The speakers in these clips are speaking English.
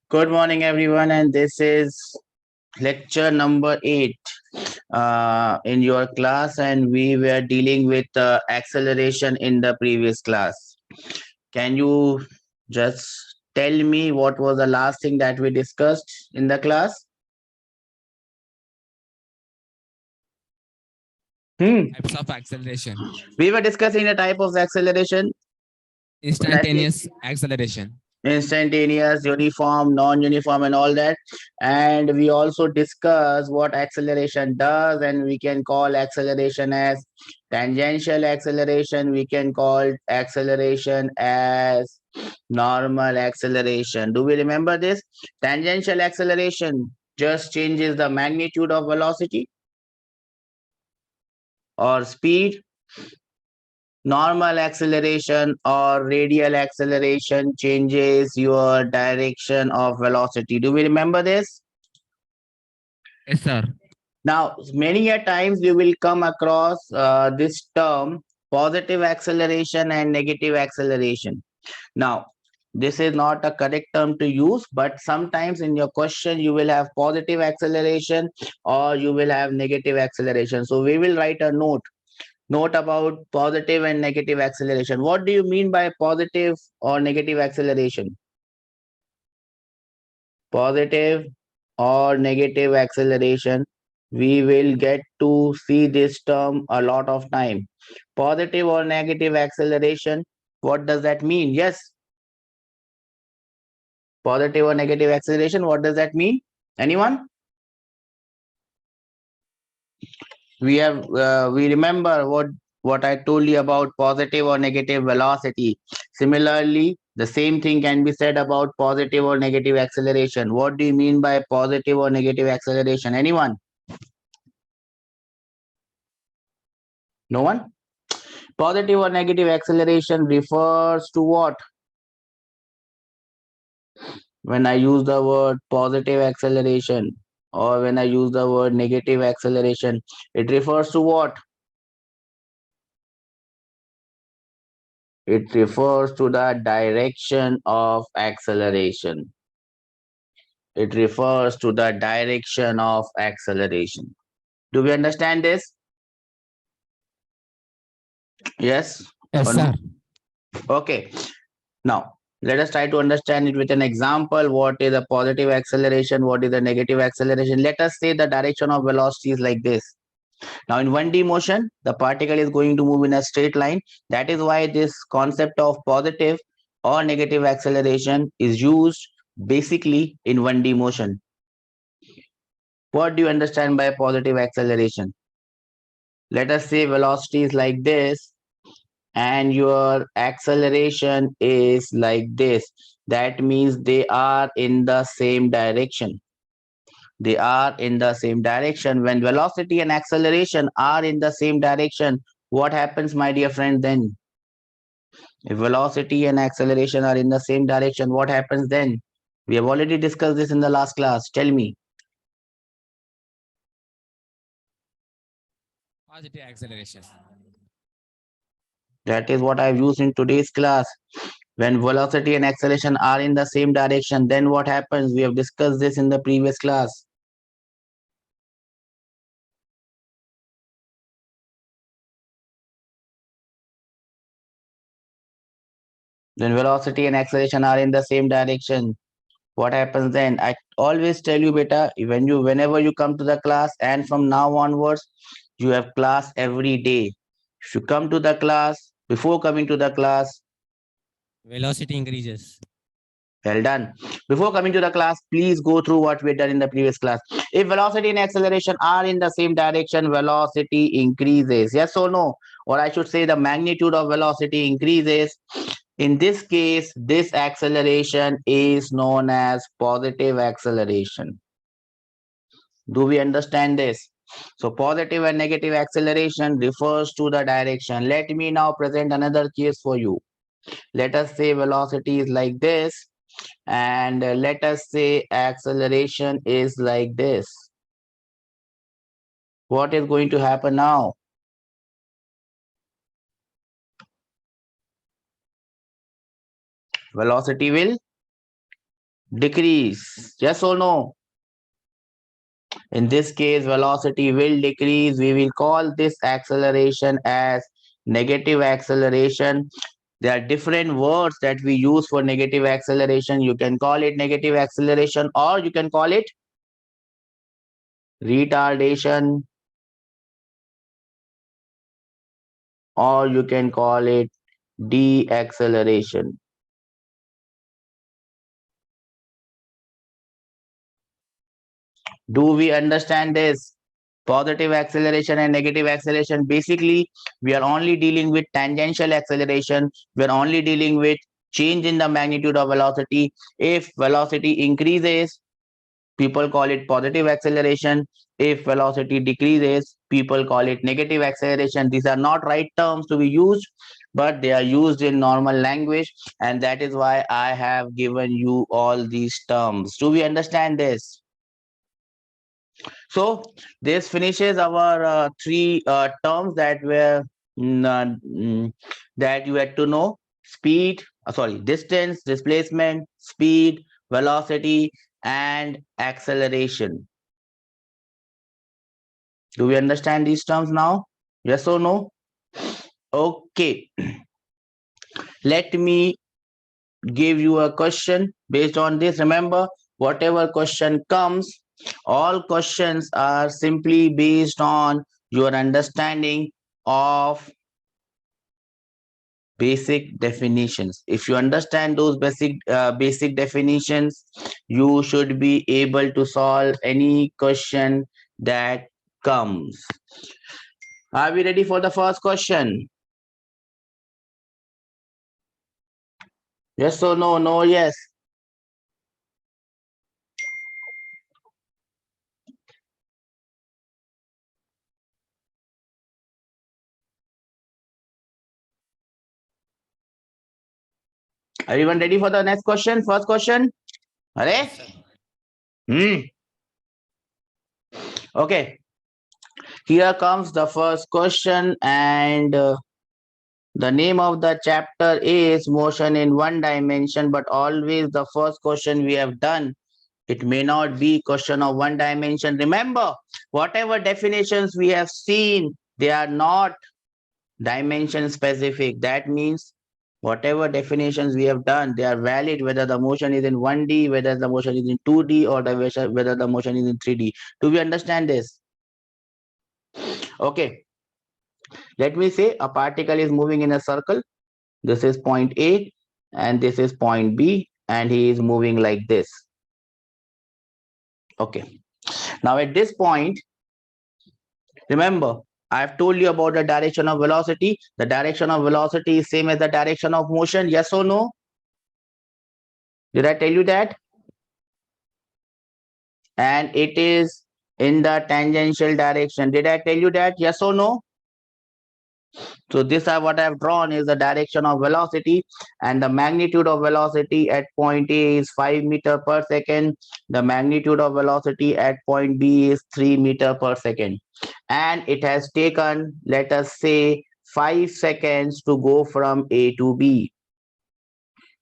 Good morning, everyone, and this is lecture number 8 in your class, and we were dealing with acceleration in the previous class. Can you just tell me what was the last thing that we discussed in the class? Types of acceleration. We were discussing the type of acceleration. Instantaneous acceleration. Instantaneous, uniform, non-uniform, and all that. And we also discuss what acceleration does, and we can call acceleration as tangential acceleration. We can call acceleration as normal acceleration. Do we remember this? Tangential acceleration just changes the magnitude of velocity or speed. Normal acceleration or radial acceleration changes your direction of velocity. Do we remember this? Yes, sir. Now, many a times you will come across this term positive acceleration and negative acceleration. Now, this is not a correct term to use, but sometimes in your question you will have positive acceleration or you will have negative acceleration. So we will write a note about positive and negative acceleration. What do you mean by positive or negative acceleration? Positive or negative acceleration. We will get to see this term a lot of time. Positive or negative acceleration. What does that mean? Yes. Positive or negative acceleration. What does that mean? Anyone? We remember what I told you about positive or negative velocity. Similarly, the same thing can be said about positive or negative acceleration. What do you mean by positive or negative acceleration? Anyone? No one? Positive or negative acceleration refers to what? When I use the word positive acceleration or when I use the word negative acceleration, it refers to what? It refers to the direction of acceleration. It refers to the direction of acceleration. Do we understand this? Yes? Yes, Or sir. no? Okay. Now, let us try to understand it with an example. What is a positive acceleration? What is a negative acceleration? Let us say the direction of velocity is like this. Now, in 1D motion, the particle is going to move in a straight line. That is why this concept of positive or negative acceleration is used basically in 1D motion. What do you understand by positive acceleration? Let us say velocity is like this and your acceleration is like this. That means they are in the same direction. They are in the same direction. When velocity and acceleration are in the same direction, what happens, my dear friend, then? If velocity and acceleration are in the same direction, what happens then? We have already discussed this in the last class. Tell me. Positive acceleration. That is what I've used in today's class. When velocity and acceleration are in the same direction, then what happens? We have discussed this in the previous class. When velocity and acceleration are in the same direction, what happens then? I always tell you, beta, whenever you come to the class and from now onwards, you have class every day. If you come to the class, before coming to the class, Velocity increases. well done. Before coming to the class, please go through what we done in the previous class. If velocity and acceleration are in the same direction, velocity increases. Yes or no? Or I should say the magnitude of velocity increases. In this case, this acceleration is known as positive acceleration. Do we understand this? So positive and negative acceleration refers to the direction. Let me now present another case for you. Let us say velocity is like this and let us say acceleration is like this. What is going to happen now? velocity will decrease. Yes or no? In this case, velocity will decrease. We will call this acceleration as negative acceleration. There are different words that we use for negative acceleration. You can call it negative acceleration, or you can call it retardation, or you can call it deceleration. Do we understand this? Positive acceleration and negative acceleration. Basically, we are only dealing with tangential acceleration. We are only dealing with change in the magnitude of velocity. If velocity increases, people call it positive acceleration. If velocity decreases, people call it negative acceleration. These are not right terms to be used, but they are used in normal language, and that is why I have given you all these terms. Do we understand this? So this finishes our three terms that were that you had to know: speed, sorry, distance, displacement, speed, velocity, and acceleration. Do we understand these terms now? Yes or no? Okay. Let me give you a question based on this. Remember, whatever question comes, all questions are simply based on your understanding of basic definitions. If you understand those basic definitions, you should be able to solve any question that comes. Are we ready for the first question? Yes or no? No, yes. Everyone ready for the next question? First question? Are? Yes, sir. Okay. Here comes the first question, and the name of the chapter is motion in one dimension, but always the first question we have done, it may not be question of one dimension. Remember, whatever definitions we have seen, they are not dimension specific. That means whatever definitions we have done, they are valid whether the motion is in 1D, whether the motion is in 2D, or whether the motion is in 3D. Do we understand this? Okay. Let me say a particle is moving in a circle. This is point A and this is point B, and he is moving like this. Okay. Now at this point, remember, I have told you about the direction of velocity. The direction of velocity is same as the direction of motion. Yes or no? Did I tell you that? And it is in the tangential direction. Did I tell you that? Yes or no? So this is what I have drawn is the direction of velocity, and the magnitude of velocity at point A is 5 meter per second. The magnitude of velocity at point B is 3 meter per second. And it has taken, let us say, 5 seconds to go from A to B.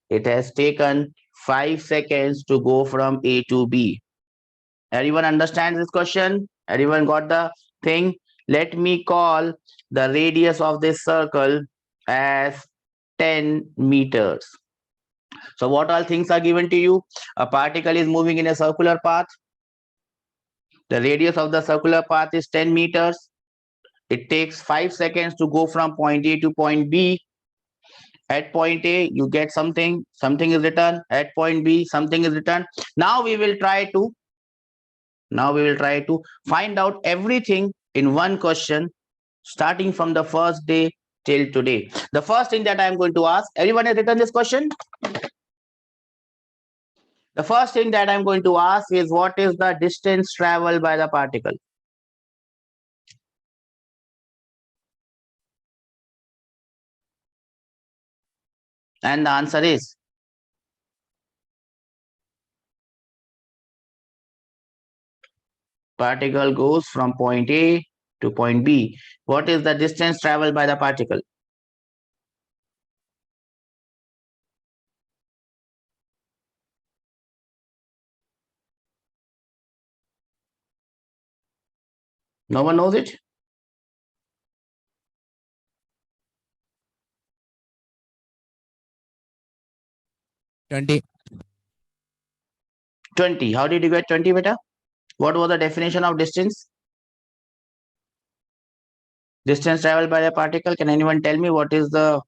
It has taken 5 seconds to go from A to B. Everyone understands this question? Everyone got the thing? Let me call the radius of this circle as 10 meters. So what all things are given to you? A particle is moving in a circular path. The radius of the circular path is 10 meters. It takes 5 seconds to go from point A to point B. At point A, you get something is written. At point B, something is written. Now we will try to find out everything in one question, starting from the first day till today. The first thing that I am going to ask, everyone has written this question? The first thing that I'm going to ask is, what is the distance traveled by the particle? And the answer is particle goes from point A to point B. What is the distance traveled by the particle? No one knows it? 20. 20. How did you get 20, beta? What was the definition of distance? Distance traveled by a particle. Can anyone tell me what is the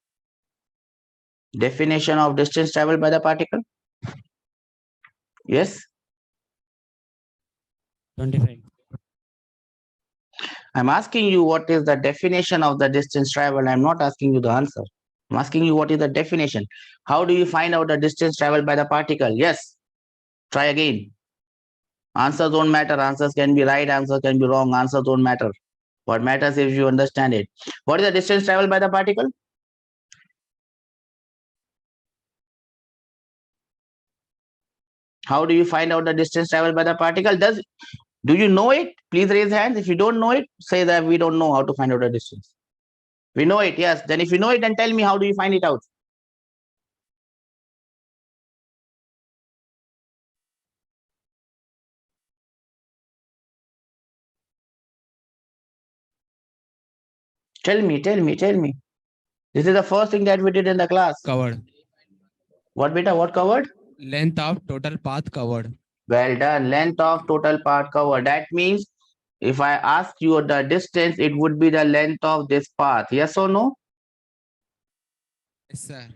definition of distance traveled by the particle? Yes? 25. I'm asking you what is the definition of the distance traveled. I'm not asking you the answer. I'm asking you what is the definition. How do you find out the distance traveled by the particle? Yes. Try again. Answers don't matter. Answers can be right. Answers can be wrong. Answers don't matter. What matters is if you understand it. What is the distance traveled by the particle? How do you find out the distance traveled by the particle? Do you know it? Please raise hands. If you don't know it, say that we don't know how to find out the distance. We know it, yes. Then if you know it, then tell me how do you find it out? Tell me. This is the first thing that we did in the class. Covered. What beta? What covered? Length of total path covered. Well done. Length of total path covered. That means if I ask you the distance, it would be the length of this path. Yes or no? Yes, sir.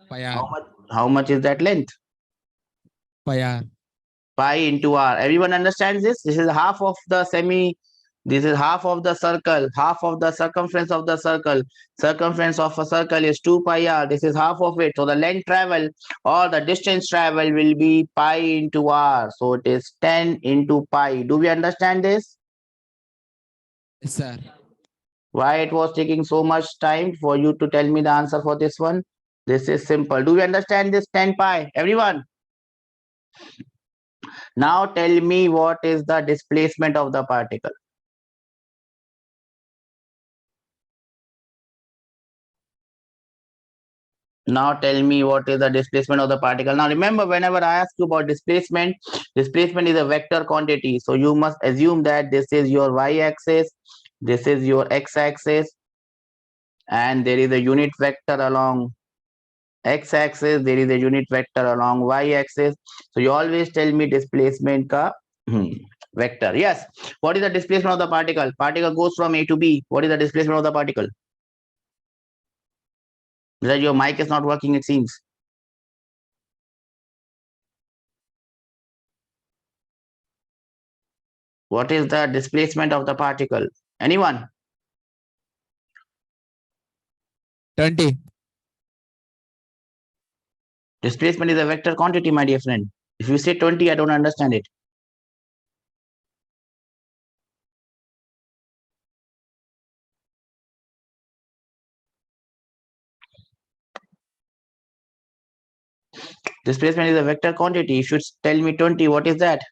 Pi r. How much is that length? Pi r. Pi into r. Everyone understands this? This is half of the this is half of the circle, half of the circumference of the circle. Circumference of a circle is 2 pi r. This is half of it. So the length travel or the distance travel will be pi into r. So it is 10 into pi. Do we understand this? Yes, sir. Why it was taking so much time for you to tell me the answer for this one? This is simple. Do we understand this 10 pi? Everyone? Now tell me what is the displacement of the particle. Now tell me what is the displacement of the particle. Now remember, whenever I ask you about displacement, displacement is a vector quantity. So you must assume that this is your y-axis, this is your x-axis, and there is a unit vector along x-axis, there is a unit vector along y-axis. So you always tell me displacement ka vector. Yes. What is the displacement of the particle? Particle goes from A to B. What is the displacement of the particle? That your mic is not working, it seems. What is the displacement of the particle? Anyone? 20. Displacement is a vector quantity, my dear friend. If you say 20, I don't understand it. Displacement is a vector quantity. You should tell me 20. What is that?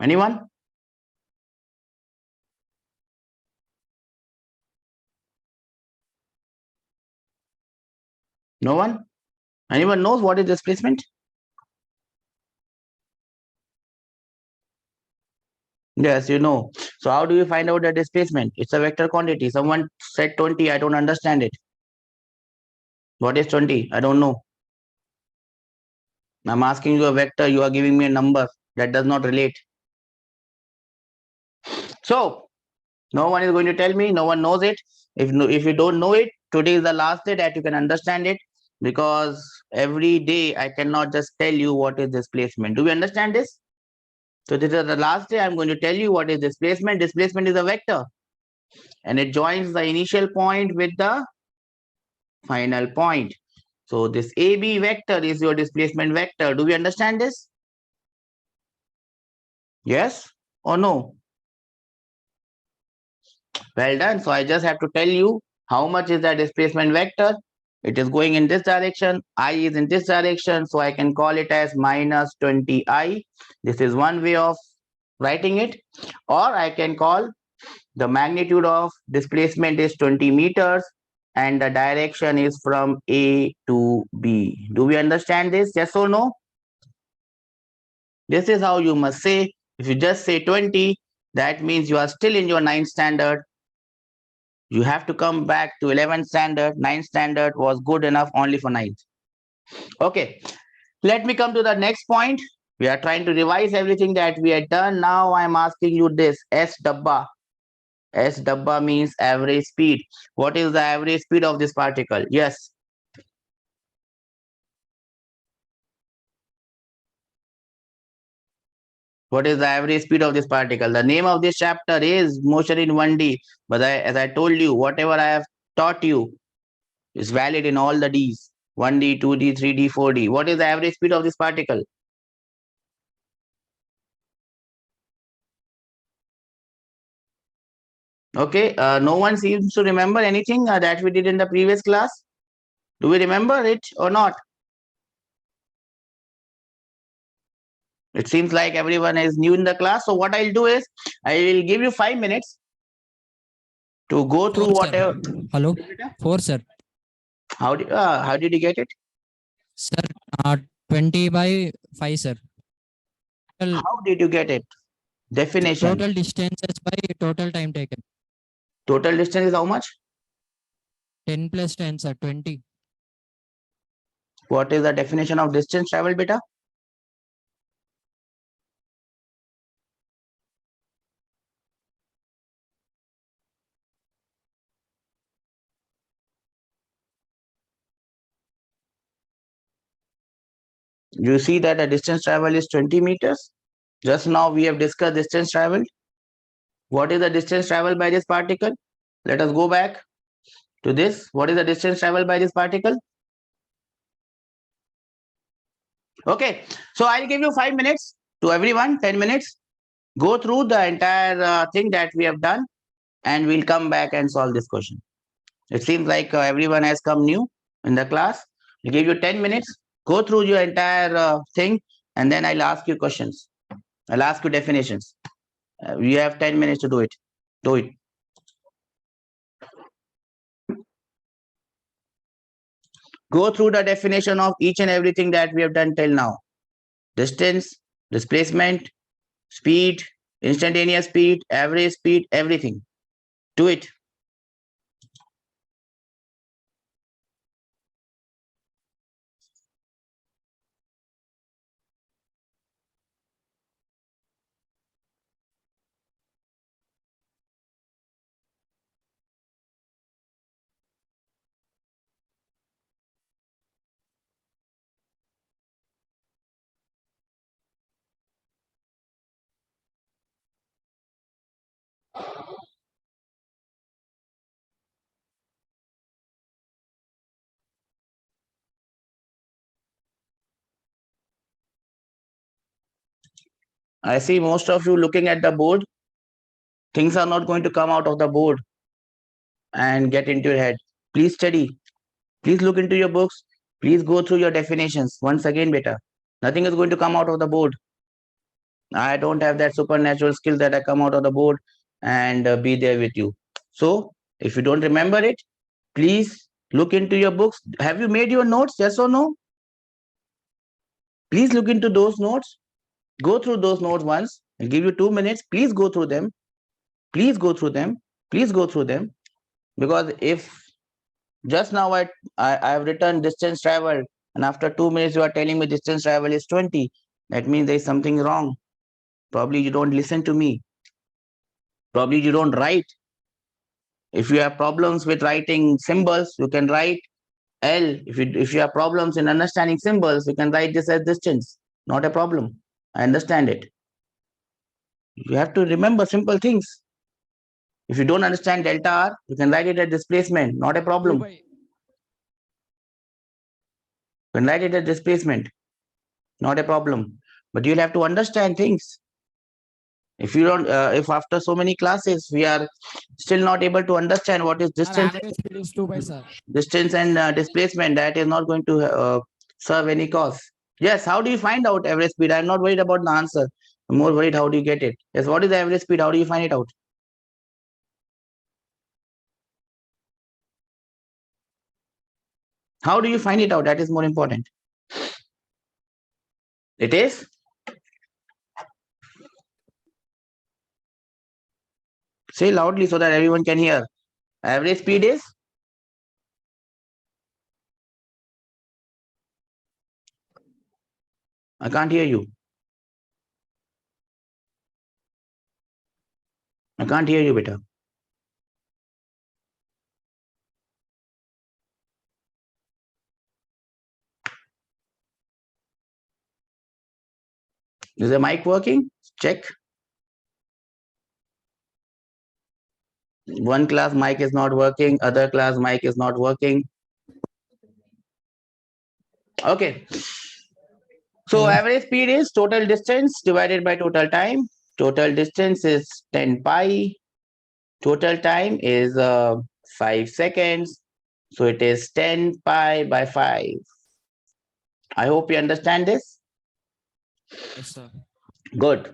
Anyone? No one? Anyone knows what is displacement? Yes, you know. So how do you find out the displacement? It's a vector quantity. Someone said 20. I don't understand it. What is 20? I don't know. I'm asking you a vector. You are giving me a number that does not relate. So no one is going to tell me. No one knows it. If you don't know it, today is the last day that you can understand it, because every day I cannot just tell you what is displacement. Do we understand this? So this is the last day. I'm going to tell you what is displacement. Displacement is a vector, and it joins the initial point with the final point. So this AB vector is your displacement vector. Do we understand this? Yes or no? Well done. So I just have to tell you how much is the displacement vector. It is going in this direction. I is in this direction. So I can call it as minus 20I. This is one way of writing it. Or I can call the magnitude of displacement is 20 meters and the direction is from A to B. Do we understand this? Yes or no? This is how you must say. If you just say 20, that means you are still in your 9th standard. You have to come back to 11th standard. 9th standard was good enough only for 9th. Okay, let me come to the next point. We are trying to revise everything that we had done. Now I'm asking you this, S dabba. S dabba means average speed. What is the average speed of this particle? Yes. What is the average speed of this particle? The name of this chapter is motion in 1D. But as I told you, whatever I have taught you is valid in all the Ds. 1D, 2D, 3D, 4D. What is the average speed of this particle? Okay, no one seems to remember anything that we did in the previous class. Do we remember it or not? It seems like everyone is new in the class. So what I'll do is I will give you 5 minutes to go through whatever. Hello. 4, sir. How did you get it? Sir, 20 by 5, sir. How did you get it? Definition. Total distances by total time taken. Total distance is how much? 10 plus 10, sir. 20. What is the definition of distance traveled, beta? You see that the distance travel is 20 meters. Just now we have discussed distance traveled. What is the distance traveled by this particle? Let us go back to this. What is the distance traveled by this particle? Okay, so I'll give you 5 minutes to everyone, 10 minutes. Go through the entire thing that we have done and we'll come back and solve this question. It seems like everyone has come new in the class. I'll give you 10 minutes. Go through your entire thing and then I'll ask you questions. I'll ask you definitions. You have 10 minutes to do it. Do it. Go through the definition of each and everything that we have done till now. Distance, displacement, speed, instantaneous speed, average speed, everything. Do it. I see most of you looking at the board. Things are not going to come out of the board and get into your head. Please study. Please look into your books. Please go through your definitions. Once again, beta. Nothing is going to come out of the board. I don't have that supernatural skill that I come out of the board and be there with you. So, if you don't remember it, please look into your books. Have you made your notes? Yes or no? Please look into those notes. Go through those notes once. I'll give you 2 minutes. Please go through them. Please go through them. Please go through them. Because if just now I have written distance traveled and after 2 minutes you are telling me distance travel is 20, that means there is something wrong. Probably you don't listen to me. Probably you don't write. If you have problems with writing symbols, you can write L. If you have problems in understanding symbols, you can write this as distance. Not a problem. I understand it. You have to remember simple things. If you don't understand delta R, you can write it as displacement. Not a problem. You can write it as displacement. Not a problem. But you'll have to understand things. If you don't, if after so many classes we are still not able to understand what is distance, distance and displacement, that is not going to serve any cause. Yes, how do you find out average speed? I'm not worried about the answer. I'm more worried how do you get it. Yes, what is the average speed? How do you find it out? How do you find it out? That is more important. It is Say loudly so that everyone can hear. Average speed is? I can't hear you. I can't hear you, beta. Is the mic working? Check. One class mic is not working, other class mic is not working. Okay. So average speed is total distance divided by total time. Total distance is 10 pi. Total time is 5 seconds. So it is 10 pi by 5. I hope you understand this. Yes, sir. Good.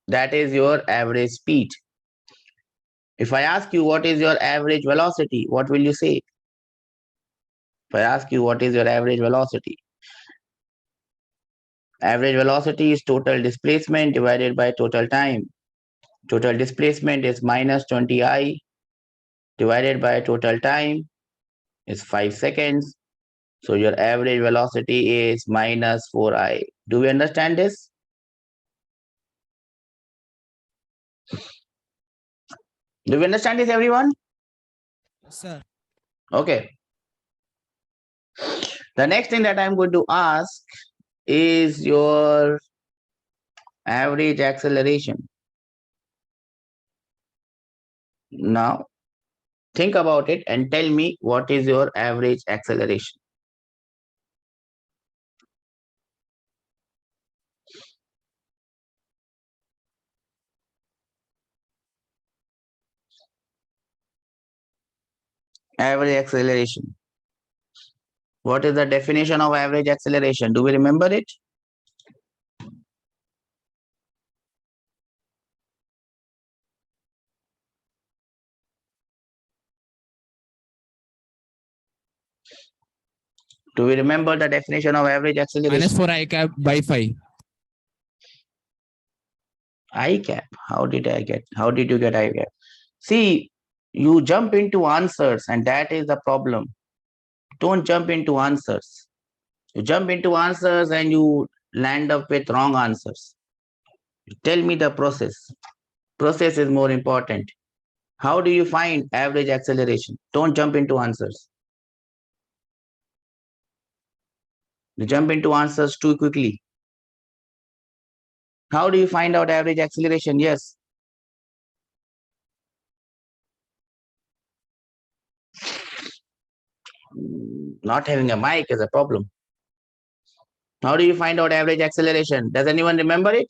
That is your average speed. If I ask you what is your average velocity, what will you say? If I ask you what is your average velocity? Average velocity is total displacement divided by total time. Total displacement is minus 20I divided by total time is 5 seconds. So your average velocity is minus 4I. Do we understand this? Do we understand this, everyone? Yes, sir. Okay. The next thing that I'm going to ask is your average acceleration. Now, think about it and tell me what is your average acceleration. Average acceleration. What is the definition of average acceleration? Do we remember it? Do we remember the definition of average acceleration? Minus 4 I cap by 5. I cap. How did you get I cap? See, you jump into answers and that is the problem. Don't jump into answers. You jump into answers and you land up with wrong answers. Tell me the process. Process is more important. How do you find average acceleration? Don't jump into answers. You jump into answers too quickly. How do you find out average acceleration? Yes. Not having a mic is a problem. How do you find out average acceleration? Does anyone remember it?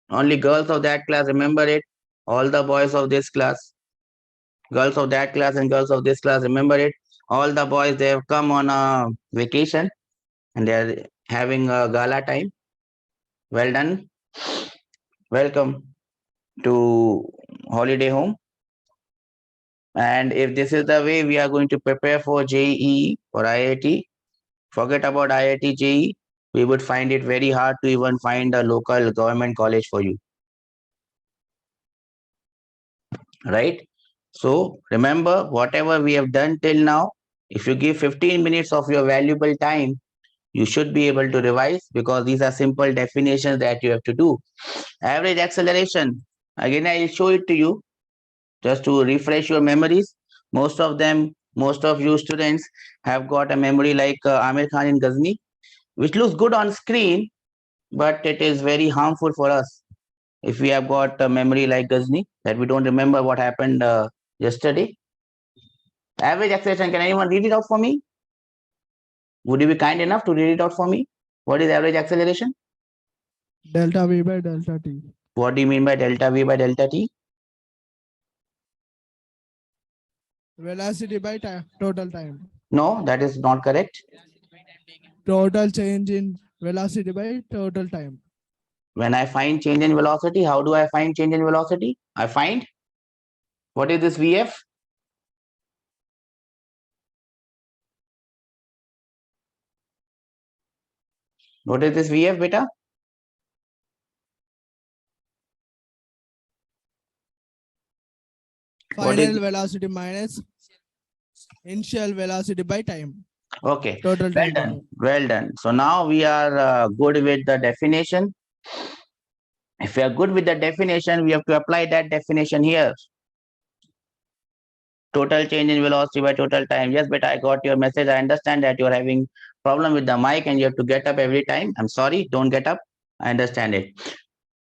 Only girls of that class remember it. All the boys of this class, girls of that class and girls of this class remember it. All the boys, they have come on a vacation and they are having a gala time. Well done. Welcome to holiday home. And if this is the way we are going to prepare for JEE or IIT, forget about IIT-JEE. We would find it very hard to even find a local government college for you. Right? So remember, whatever we have done till now, if you give 15 minutes of your valuable time, you should be able to revise because these are simple definitions that you have to do. Average acceleration. Again, I will show it to you just to refresh your memories. Most of you students have got a memory like Amir Khan in Ghazni, which looks good on screen, but it is very harmful for us if we have got a memory like Ghazni that we don't remember what happened yesterday. Average acceleration, can anyone read it out for me? Would you be kind enough to read it out for me? What is average acceleration? Delta V by delta T. What do you mean by delta V by delta T? Velocity by total time. No, that is not correct. Total change in velocity by total time. When I find change in velocity, how do I find change in velocity? I find, what is this VF? What is this VF, beta? What is Final velocity minus initial velocity by time. okay? Total Well time. done. Well done. So now we are good with the definition. If we are good with the definition, we have to apply that definition here. Total change in velocity by total time. Yes, but I got your message. I understand that you're having problem with the mic and you have to get up every time. I'm sorry, don't get up. I understand it.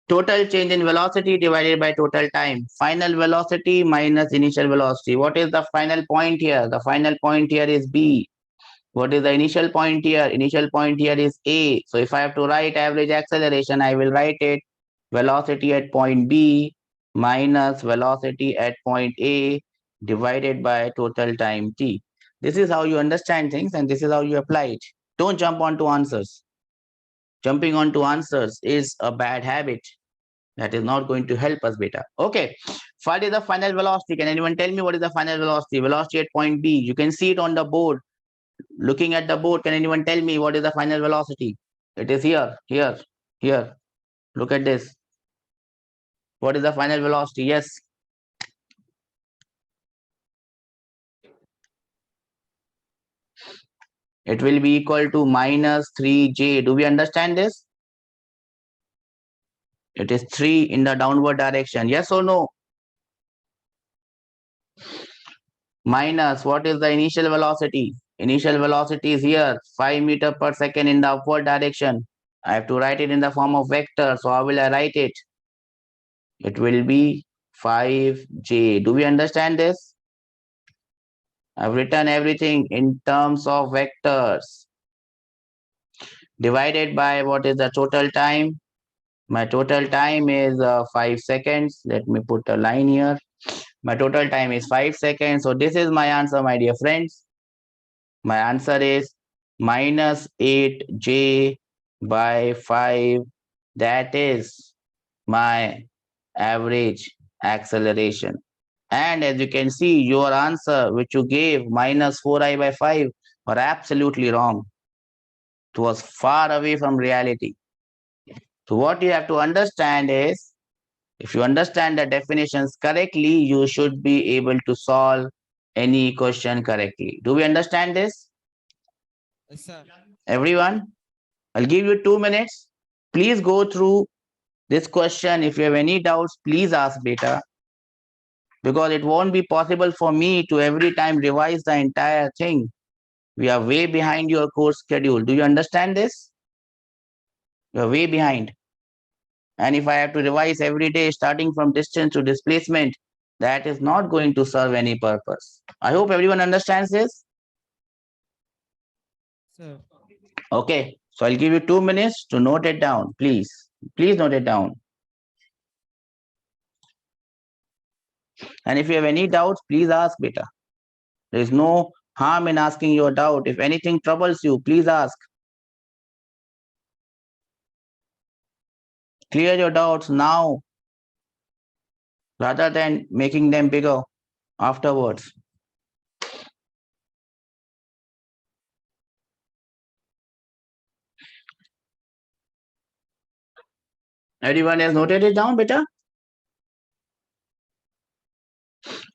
Total change in velocity divided by total time. Final velocity minus initial velocity. What is the final point here? The final point here is B. What is the initial point here? Initial point here is A. So if I have to write average acceleration, I will write it velocity at point B minus velocity at point A divided by total time T. This is how you understand things and this is how you apply it. Don't jump onto answers. Jumping onto answers is a bad habit. That is not going to help us, beta. Okay. What is the final velocity? Can anyone tell me what is the final velocity? Velocity at point B. You can see it on the board. Looking at the board, can anyone tell me what is the final velocity? It is here, here, here. Look at this. What is the final velocity? Yes. It will be equal to minus 3j. Do we understand this? It is 3 in the downward direction. Yes or no? Minus, what is the initial velocity? Initial velocity is here, 5 meter per second in the upward direction. I have to write it in the form of vector. So how will I write it? It will be 5j. Do we understand this? I've written everything in terms of vectors. Divided by what is the total time? My total time is 5 seconds. Let me put a line here. My total time is 5 seconds. So this is my answer, my dear friends. My answer is minus 8j by 5. That is my average acceleration. And as you can see, your answer, which you gave, minus 4i by 5, were absolutely wrong. It was far away from reality. So what you have to understand is, if you understand the definitions correctly, you should be able to solve any question correctly. Do we understand this? Yes, sir. Everyone, I'll give you 2 minutes. Please go through this question. If you have any doubts, please ask beta, because it won't be possible for me to every time revise the entire thing. We are way behind your course schedule. Do you understand this? You're way behind. And if I have to revise every day, starting from distance to displacement, that is not going to serve any purpose. I hope everyone understands this. Sir. Okay, so I'll give you 2 minutes to note it down, please. Please note it down. And if you have any doubts, please ask beta. There is no harm in asking your doubt. If anything troubles you, please ask. Clear your doubts now rather than making them bigger afterwards. Everyone has noted it down, beta?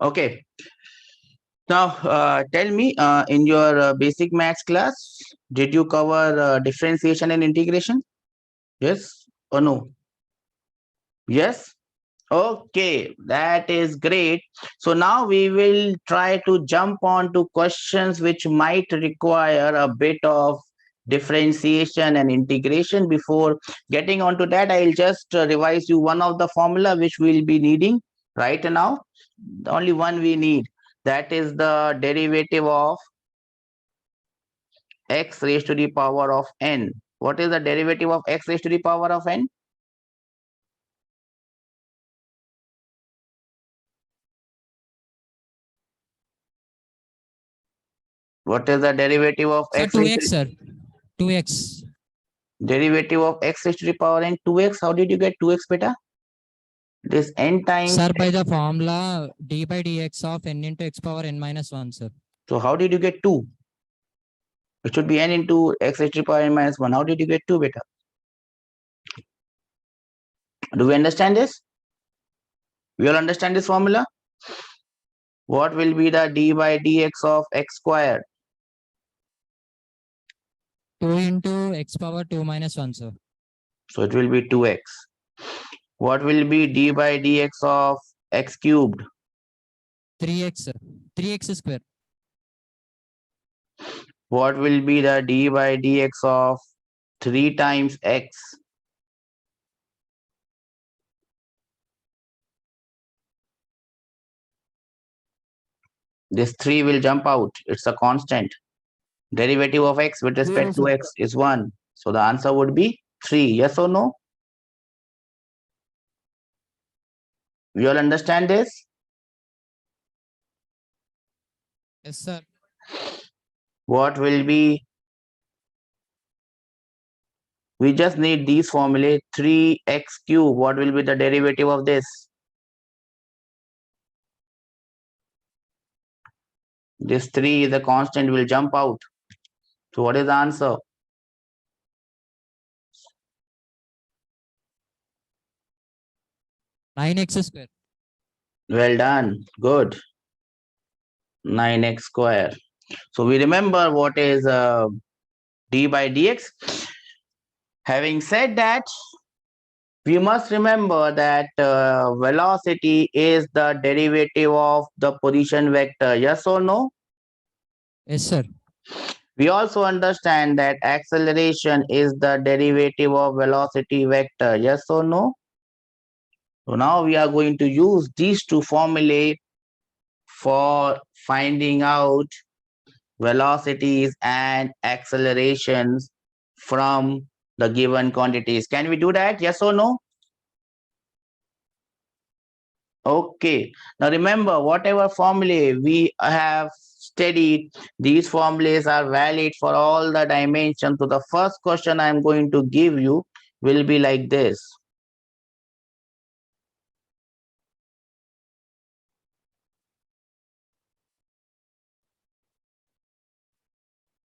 Okay. Now, tell me, in your basic maths class, did you cover differentiation and integration? Yes or no? Yes? Okay, that is great. So now we will try to jump on to questions which might require a bit of differentiation and integration. Before getting onto that, I'll just revise you one of the formula which we'll be needing right now. The only one we need, that is the derivative of x raised to the power of n. What is the derivative of x raised to the power of n? What is the derivative of Sir, x raised 2x, to sir. 2x. derivative of x raised to the power n? 2x. How did you get 2x, beta? This n times Sir, by x. the formula d by dx of n into x power n minus 1, sir. So how did you get 2? It should be n into x raised to the power n minus 1. How did you get 2, beta? Do we understand this? We all understand this formula? What will be the d by dx of x squared? 2 into x power 2 minus 1, sir. So it will be 2x. What will be d by dx of x cubed? 3x, sir. 3x square. What will be the d by dx of 3 times x? This 3 will jump out. It's a constant. Derivative of x with respect to sir. x is 1. So the answer would be 3. Yes or no? You all understand this? Yes, sir. What will be? We just need these formulae. 3x cube. What will be the derivative of this? This 3 is a constant, will jump out. So what is the answer? 9x square. Well done. Good. 9x square. So we remember what is d by dx. Having said that, we must remember that velocity is the derivative of the position vector. Yes or no? Yes, sir. We also understand that acceleration is the derivative of velocity vector. Yes or no? So now we are going to use these two formulae for finding out velocities and accelerations from the given quantities. Can we do that? Yes or no? Okay. Now remember, whatever formulae we have studied, these formulas are valid for all the dimensions. So the first question I'm going to give you will be like this.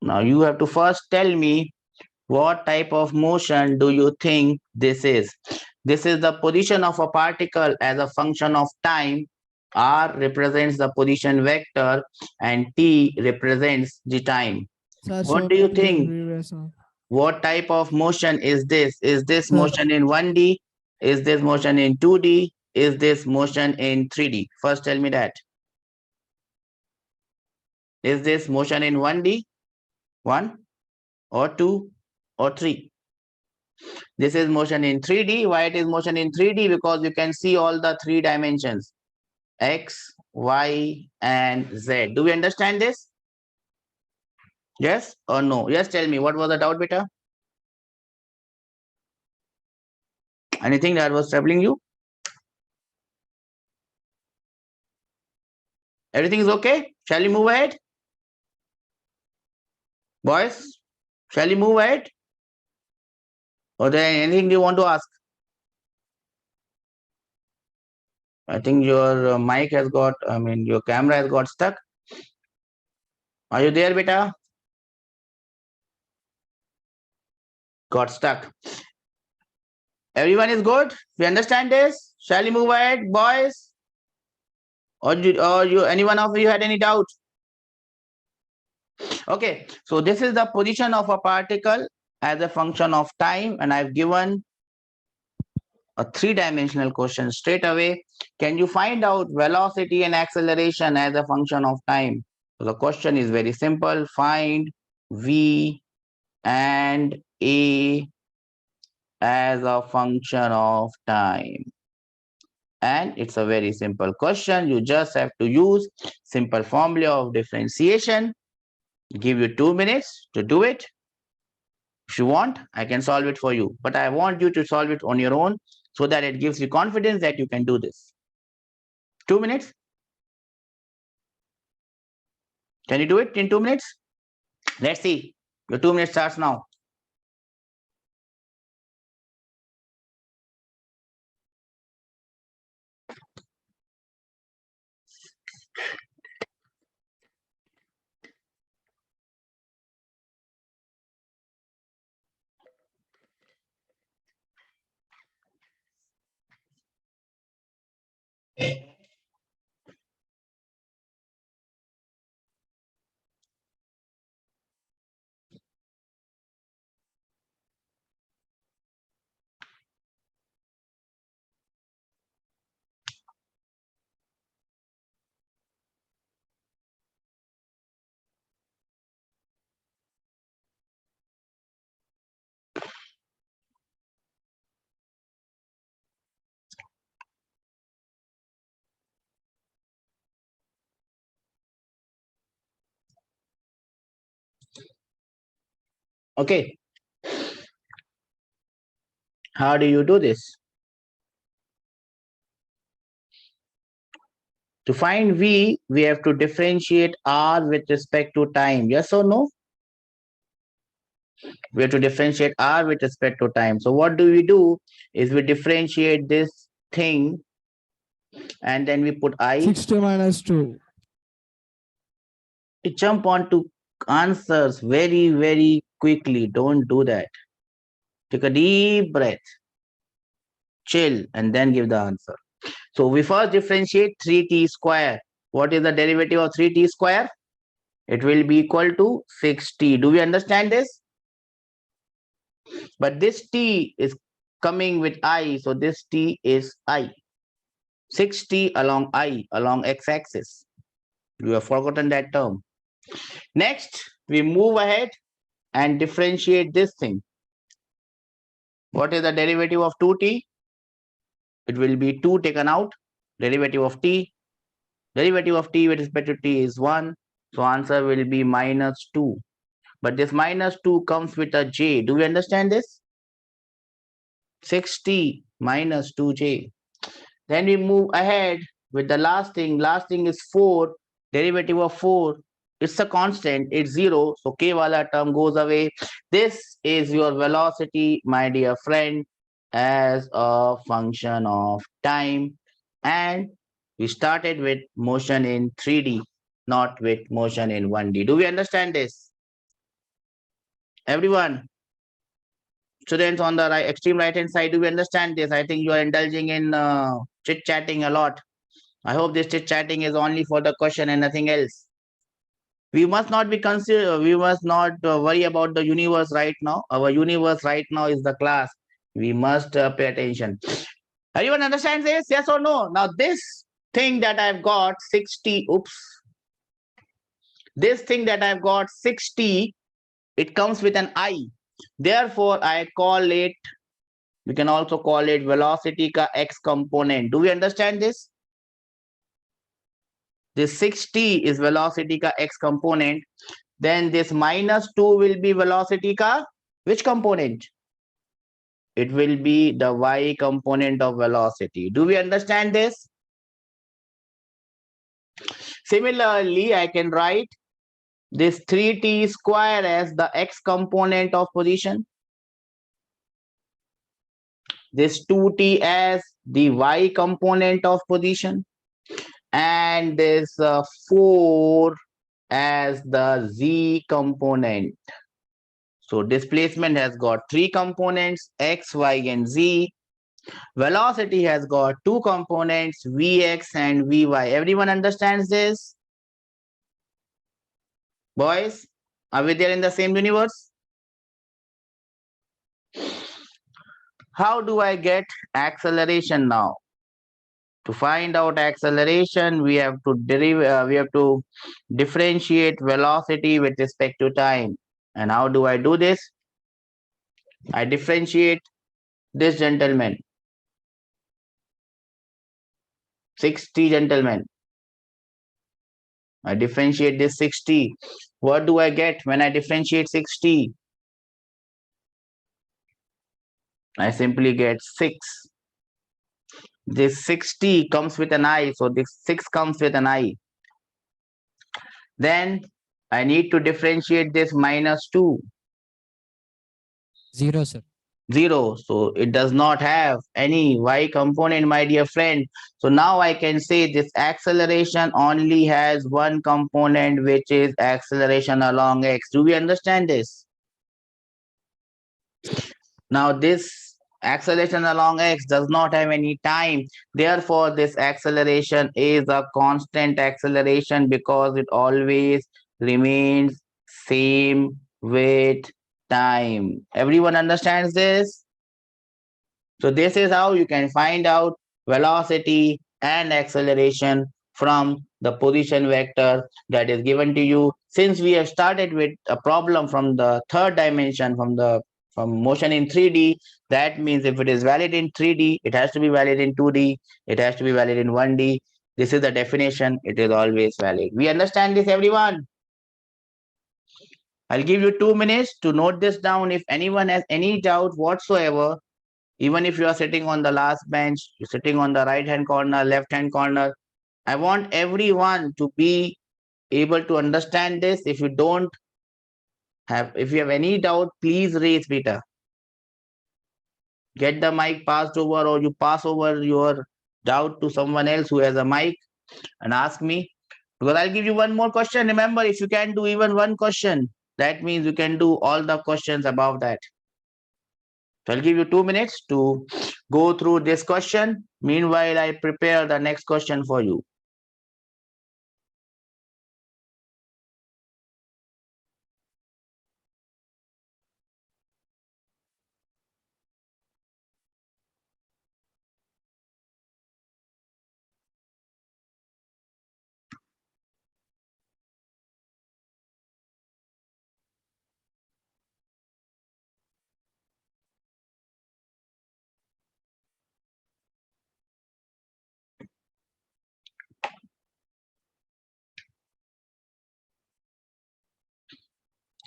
Now you have to first tell me what type of motion do you think this is? This is the position of a particle as a function of time. R represents the position vector and T represents the time. Sir, What do you think? sir. What type of motion is this? Is this Sir. motion in 1D? Is this motion in 2D? Is this motion in 3D? First tell me that. Is this motion in 1D? 1 or 2 or 3? This is motion in 3D. Why it is motion in 3D? Because you can see all the 3 dimensions. X, Y, and Z. Do we understand this? Yes or no? Yes, tell me. What was the doubt, beta? Anything that was troubling you? Everything is okay? Shall we move ahead? Boys, shall we move ahead? Or there anything you want to ask? I think your mic has got, your camera has got stuck. Are you there, beta? Got stuck. Everyone is good? We understand this? Shall we move ahead, boys? Or any one of you had any doubt? Okay, so this is the position of a particle as a function of time, and I've given a 3-dimensional question straight away. Can you find out velocity and acceleration as a function of time? So the question is very simple. Find v and a as a function of time. And it's a very simple question. You just have to use simple formula of differentiation. Give you 2 minutes to do it. If you want, I can solve it for you. But I want you to solve it on your own so that it gives you confidence that you can do this. 2 minutes? Can you do it in 2 minutes? Let's see. Your 2 minutes starts now. Okay. How do you do this? To find V, we have to differentiate R with respect to time. Yes or no? We have to differentiate R with respect to time. So what do? Is we differentiate this thing and then we put I. 60 minus 2. To jump on to answers very, very quickly. Don't do that. Take a deep breath, chill, and then give the answer. So we first differentiate 3t square. What is the derivative of 3t square? It will be equal to 6t. Do we understand this? But this t is coming with I, so this t is I. 6t along I, along x-axis. You have forgotten that term. Next, we move ahead and differentiate this thing. What is the derivative of 2t? It will be 2 taken out. Derivative of t. Derivative of t with respect to t is 1. So answer will be minus 2. But this minus 2 comes with a j. Do we understand this? 6t minus 2j. Then we move ahead with the last thing. Last thing is 4. Derivative of 4. It's a constant. It's 0. So k wala term goes away. This is your velocity, my dear friend, as a function of time. And we started with motion in 3D, not with motion in 1D. Do we understand this? Everyone? Students on the right, extreme right hand side, do we understand this? I think you are indulging in chit chatting a lot. I hope this chit chatting is only for the question and nothing else. We must not be we must not worry about the universe right now. Our universe right now is the class. We must pay attention. Everyone understands this? Yes or no? Now this thing that I've got 60, this thing that I've got 60, it comes with an I. Therefore, I call it, we can also call it velocity ka x component. Do we understand this? This 60 is velocity ka x component. Then this minus 2 will be velocity ka which component? It will be the y component of velocity. Do we understand this? Similarly, I can write this 3t square as the x component of position. This 2t as the y component of position. And this 4 as the z component. So displacement has got 3 components, x, y, and z. Velocity has got 2 components, vx and vy. Everyone understands this? Boys, are we there in the same universe? How do I get acceleration now? To find out acceleration, we have to differentiate velocity with respect to time. And how do I do this? I differentiate this gentleman. 60 gentlemen. I differentiate this 60. What do I get when I differentiate 60? I simply get 6. This 60 comes with an I, so this 6 comes with an I. Then I need to differentiate this minus 2. 0, sir. 0. So it does not have any y component, my dear friend. So now I can say this acceleration only has one component, which is acceleration along x. Do we understand this? Now this acceleration along x does not have any time. Therefore, this acceleration is a constant acceleration because it always remains same with time. Everyone understands this? So this is how you can find out velocity and acceleration from the position vector that is given to you. Since we have started with a problem from the third dimension, from motion in 3D, that means if it is valid in 3D, it has to be valid in 2D, it has to be valid in 1D. This is the definition, it is always valid. We understand this, everyone? I'll give you 2 minutes to note this down. If anyone has any doubt whatsoever, even if you are sitting on the last bench, you're sitting on the right hand corner, left hand corner, I want everyone to be able to understand this. If you have any doubt, please raise Peter. Get the mic passed over, or you pass over your doubt to someone else who has a mic and ask me. Because I'll give you one more question. Remember, if you can do even one question, that means you can do all the questions above that. So I'll give you 2 minutes to go through this question. Meanwhile, I prepare the next question for you.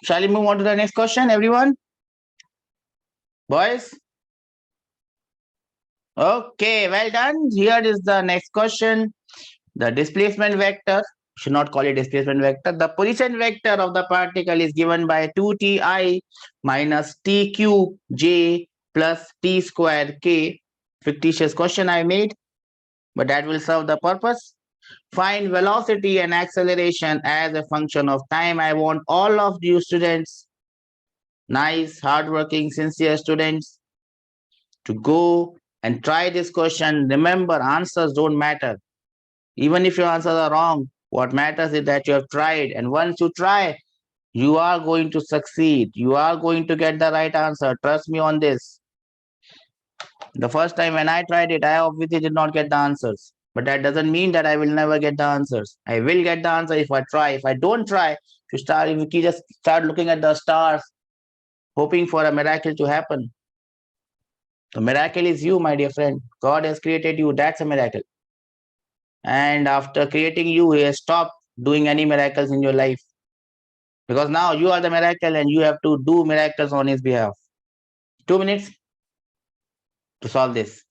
Shall we move on to the next question, everyone? Boys? Okay, well done. Here is the next question. The displacement vector, should not call it displacement vector. The position vector of the particle is given by 2ti minus t cube j plus t square k. Fictitious question I made, but that will serve the purpose. Find velocity and acceleration as a function of time. I want all of you students, nice, hardworking, sincere students, to go and try this question. Remember, answers don't matter. Even if your answers are wrong, what matters is that you have tried. And once you try, you are going to succeed. You are going to get the right answer. Trust me on this. The first time when I tried it, I obviously did not get the answers. But that doesn't mean that I will never get the answers. I will get the answer if I try. If I don't try, if you just start looking at the stars, hoping for a miracle to happen. The miracle is you, my dear friend. God has created you. That's a miracle. And after creating you, he has stopped doing any miracles in your life. Because now you are the miracle and you have to do miracles on his behalf. 2 minutes to solve this.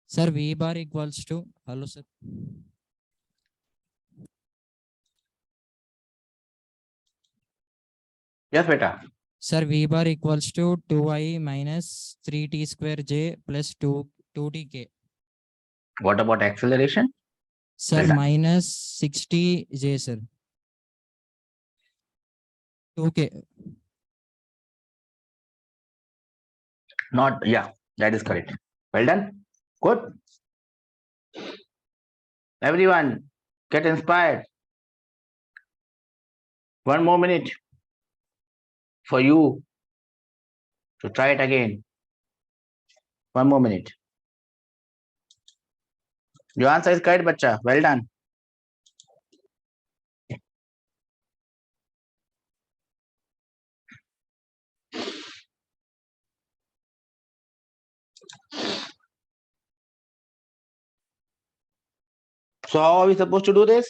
Sir, V bar equals to, hello sir. Yes, beta. Sir, V bar equals to 2i minus 3t square j plus 2tk. What about acceleration? Sir, Well done. minus 60 j, sir. 2k. Not, yeah, that is correct. Well done. Good. Everyone, get inspired. 1 more minute for you to try it again. 1 more minute. Your answer is correct, bacha. Well done. So how are we supposed to do this?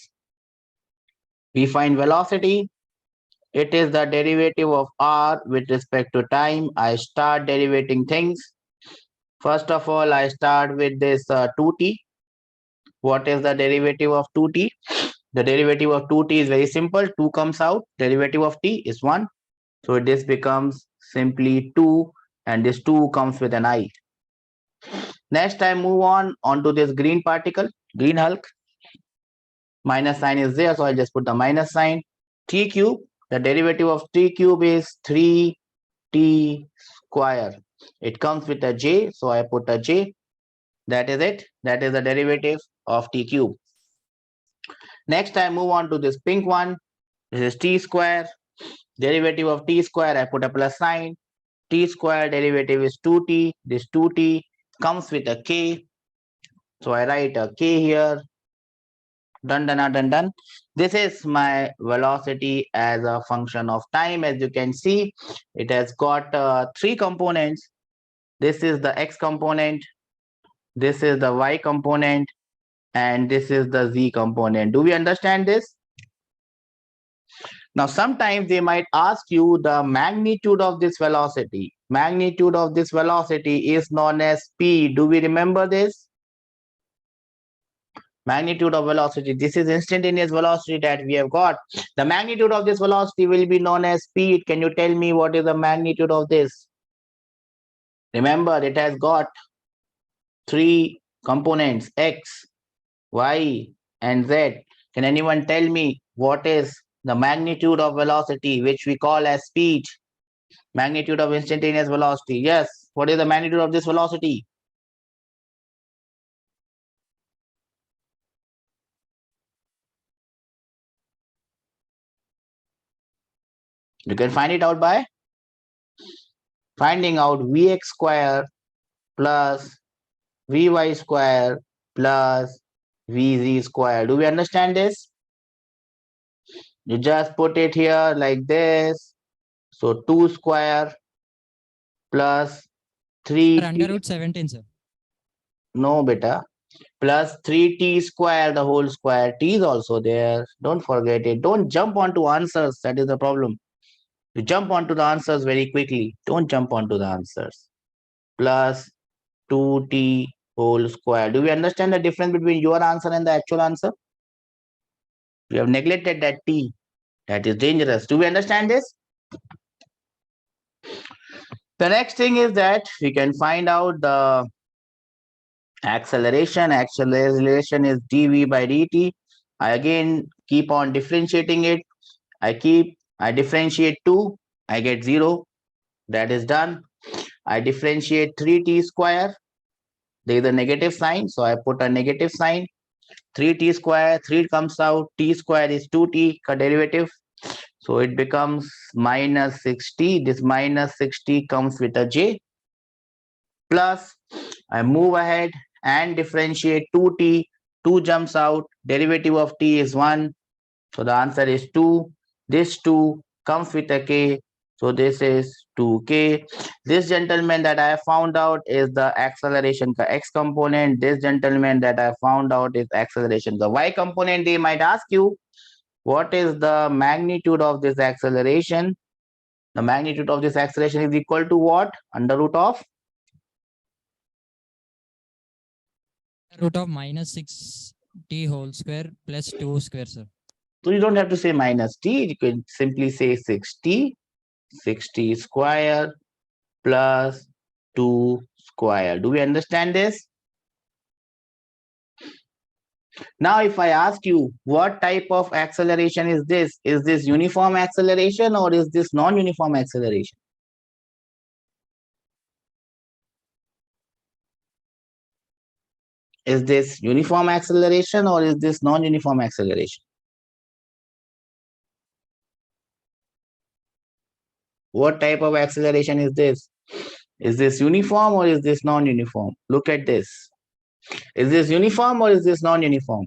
We find velocity. It is the derivative of r with respect to time. I start derivating things. First of all, I start with this 2t. What is the derivative of 2t? The derivative of 2t is very simple. 2 comes out. Derivative of t is 1. So this becomes simply 2, and this 2 comes with an I. Next, I move on to this green particle, green Hulk. Minus sign is there, so I'll just put the minus sign. T cube, the derivative of t cube is 3t square. It comes with a j, so I put a j. That is it. That is the derivative of t cube. Next, I move on to this pink one. This is t square. Derivative of t square, I put a plus sign. T square derivative is 2t. This 2t comes with a k. So I write a k here. Done, done, done, done. This is my velocity as a function of time. As you can see, it has got three components. This is the x component, this is the y component, and this is the z component. Do we understand this? Now, sometimes they might ask you the magnitude of this velocity. Magnitude of this velocity is known as p. Do we remember this? Magnitude of velocity. This is instantaneous velocity that we have got. The magnitude of this velocity will be known as speed. Can you tell me what is the magnitude of this? Remember, it has got three components, x, y, and z. Can anyone tell me what is the magnitude of velocity, which we call as speed? Magnitude of instantaneous velocity. Yes. What is the magnitude of this velocity? You can find it out by finding out Vx square plus Vy square plus Vz square. Do we understand this? You just put it here like this. So 2 square plus 3 Under root 17, sir. No, beta. Plus 3t square, the whole square. T is also there. Don't forget it. Don't jump onto answers. That is the problem. You jump onto the answers very quickly. Don't jump onto the answers. Plus 2t whole square. Do we understand the difference between your answer and the actual answer? We have neglected that t. That is dangerous. Do we understand this? The next thing is that we can find out the acceleration. Acceleration is dv by dt. I again keep on differentiating it. I differentiate 2, I get 0. That is done. I differentiate 3t square. There is a negative sign, so I put a negative sign. 3t square, 3 comes out, t square is 2t derivative. So it becomes minus 6t. This minus 6t comes with a j. Plus, I move ahead and differentiate 2t. 2 jumps out. Derivative of t is 1. So the answer is 2. This 2 comes with a k. So this is 2k. This gentleman that I found out is the acceleration x component. This gentleman that I found out is acceleration the y component. They might ask you, what is the magnitude of this acceleration? The magnitude of this acceleration is equal to what? Under root of? Root of minus 6t whole square plus 2 square, sir. So you don't have to say minus t. You can simply say 6t. 6t square plus 2 square. Do we understand this? Now, if I ask you what type of acceleration is this uniform acceleration or is this non-uniform acceleration? Is this uniform acceleration or is this non-uniform acceleration? What type of acceleration is this? Is this uniform or is this non-uniform? Look at this. Is this uniform or is this non-uniform?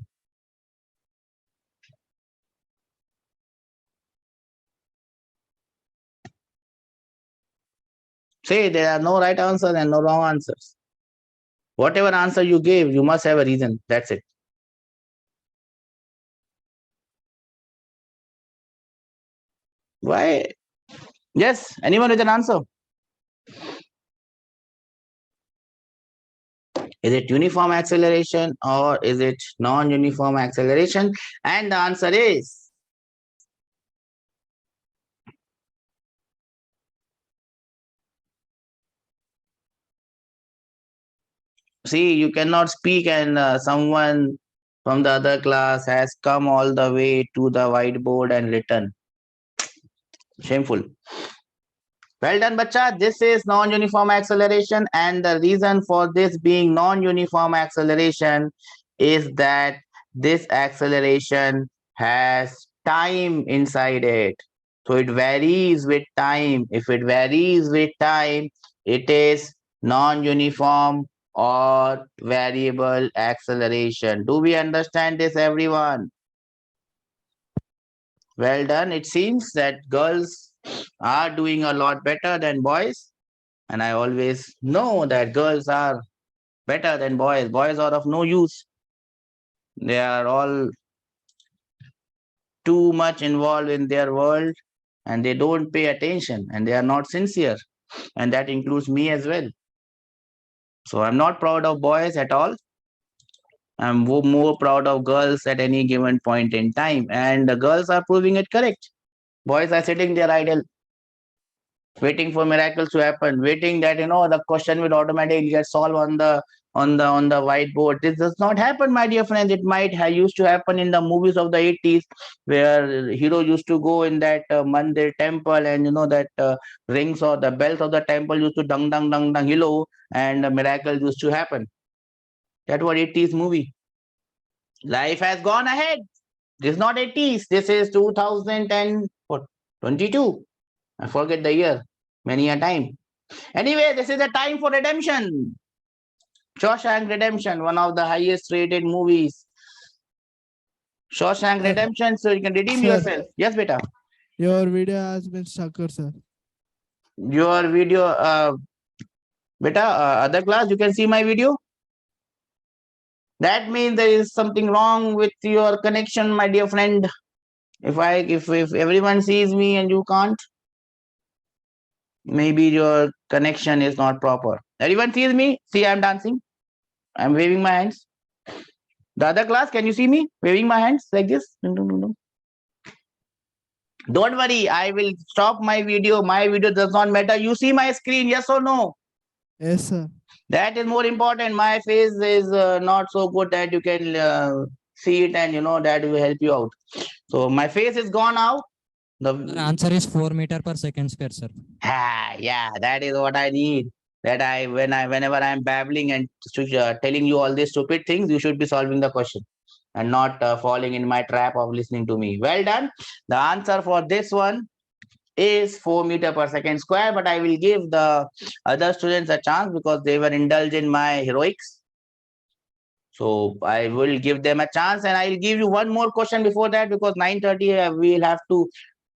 Say there are no right answers and no wrong answers. Whatever answer you gave, you must have a reason. That's it. Why? Yes, anyone with an answer? Is it uniform acceleration or is it non-uniform acceleration? And the answer is see, you cannot speak and someone from the other class has come all the way to the whiteboard and written. Shameful. Well done, bacha. This is non-uniform acceleration, and the reason for this being non-uniform acceleration is that this acceleration has time inside it. So it varies with time. If it varies with time, it is non-uniform or variable acceleration. Do we understand this, everyone? Well done. It seems that girls are doing a lot better than boys. And I always know that girls are better than boys. Boys are of no use. They are all too much involved in their world and they don't pay attention and they are not sincere. And that includes me as well. So I'm not proud of boys at all. I'm more proud of girls at any given point in time. And the girls are proving it correct. Boys are sitting there idle, waiting for miracles to happen, waiting that the question will automatically get solved on the whiteboard. This does not happen, my dear friends. It might have used to happen in the movies of the 80s, where hero used to go in that mandir temple, and that rings or the bells of the temple used to dung dung dung dung hello, and a miracle used to happen. That was 80s movie. Life has gone ahead. This is not 80s. This is 2022. I forget the year many a time. Anyway, this is a time for redemption. Shawshank Redemption, one of the highest rated movies. Shawshank Redemption, so you can redeem Sir. yourself. Yes, beta. Your video has been stuck, sir. Your video, beta, other class, you can see my video. That means there is something wrong with your connection, my dear friend. If everyone sees me and you can't, maybe your connection is not proper. Everyone sees me. See, I'm dancing. I'm waving my hands. The other class, can you see me waving my hands like this? Don't worry, I will stop my video. My video does not matter. You see my screen, yes or no? Yes, sir. That is more important. My face is not so good that you can see it, and that will help you out. So my face is gone out. The answer is 4 meter per second square, sir. Yeah, that is what I need. That whenever I'm babbling and telling you all these stupid things, you should be solving the question and not falling in my trap of listening to me. Well done. The answer for this one is 4 meter per second square, but I will give the other students a chance because they were indulged in my heroics. So I will give them a chance, and I'll give you one more question before that, because 9:30 we'll have to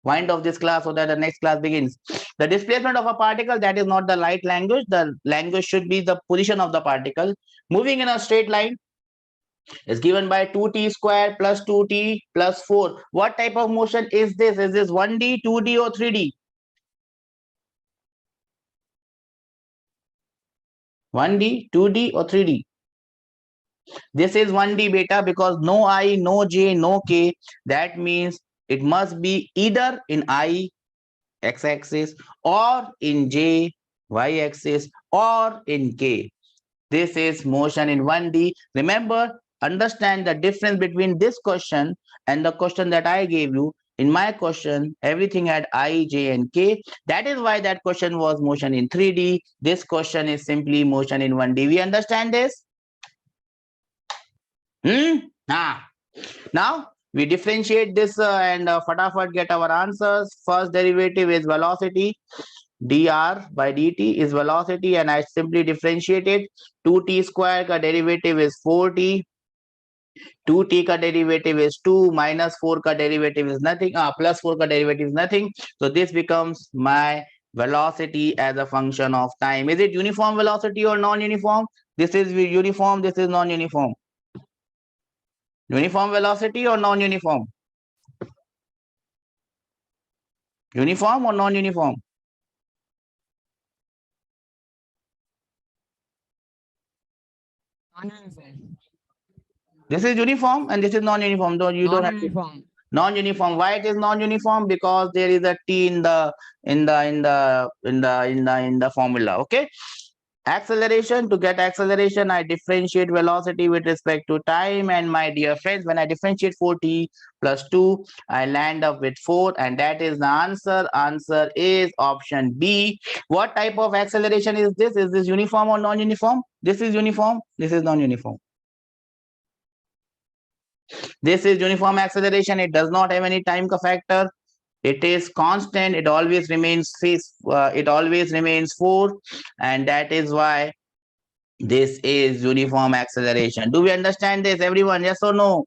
wind off this class so that the next class begins. The displacement of a particle, that is not the light language. The language should be the position of the particle moving in a straight line, is given by 2t square plus 2t plus 4. What type of motion is this? Is this 1D, 2D, or 3D? 1D, 2D, or 3D? This is 1D, beta, because no I, no J, no K. That means it must be either in I, x-axis, or in J, y-axis, or in K. This is motion in 1D. Remember, understand the difference between this question and the question that I gave you. In my question, everything had I, J, and K. That is why that question was motion in 3D. This question is simply motion in 1D. We understand this? Now, we differentiate this and fatafat get our answers. First derivative is velocity. dr by dt is velocity, and I simply differentiate it. 2t square ka derivative is 4t. 2t ka derivative is 2, minus 4 ka derivative is nothing. Plus 4 ka derivative is nothing. So this becomes my velocity as a function of time. Is it uniform velocity or non-uniform? This is uniform, this is non-uniform. Uniform velocity or non-uniform? Uniform or non-uniform? Non-uniform. This is uniform and this is non-uniform. Don't have to. Non-uniform. Non-uniform. Why it is non-uniform? Because there is a t in the formula. Okay. Acceleration, to get acceleration, I differentiate velocity with respect to time. And my dear friends, when I differentiate 4t plus 2, I land up with 4. And that is the answer. Answer is option B. What type of acceleration is this? Is this uniform or non-uniform? This is uniform. This is non-uniform. This is uniform acceleration. It does not have any time factor. It is constant. It always remains it always remains 4, and that is why this is uniform acceleration. Do we understand this, everyone? Yes or no?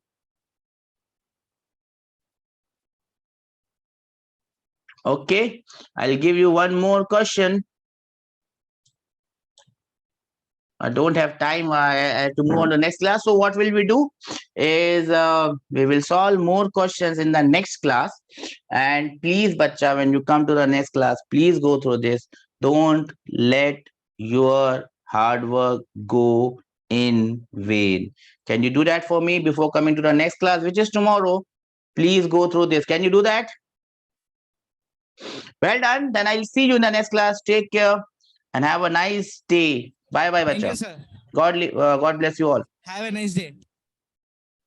Okay, I'll give you one more question. I don't have time. I have to move on to the next class. So what will we do is we will solve more questions in the next class. And please, bacha, when you come to the next class, please go through this. Don't let your hard work go in vain. Can you do that for me before coming to the next class, which is tomorrow? Please go through this. Can you do that? Well done. Then I'll see you in the next class. Take care and have a nice day. Bye bye, Thank bacha. you, sir. God bless you all. Have a nice day.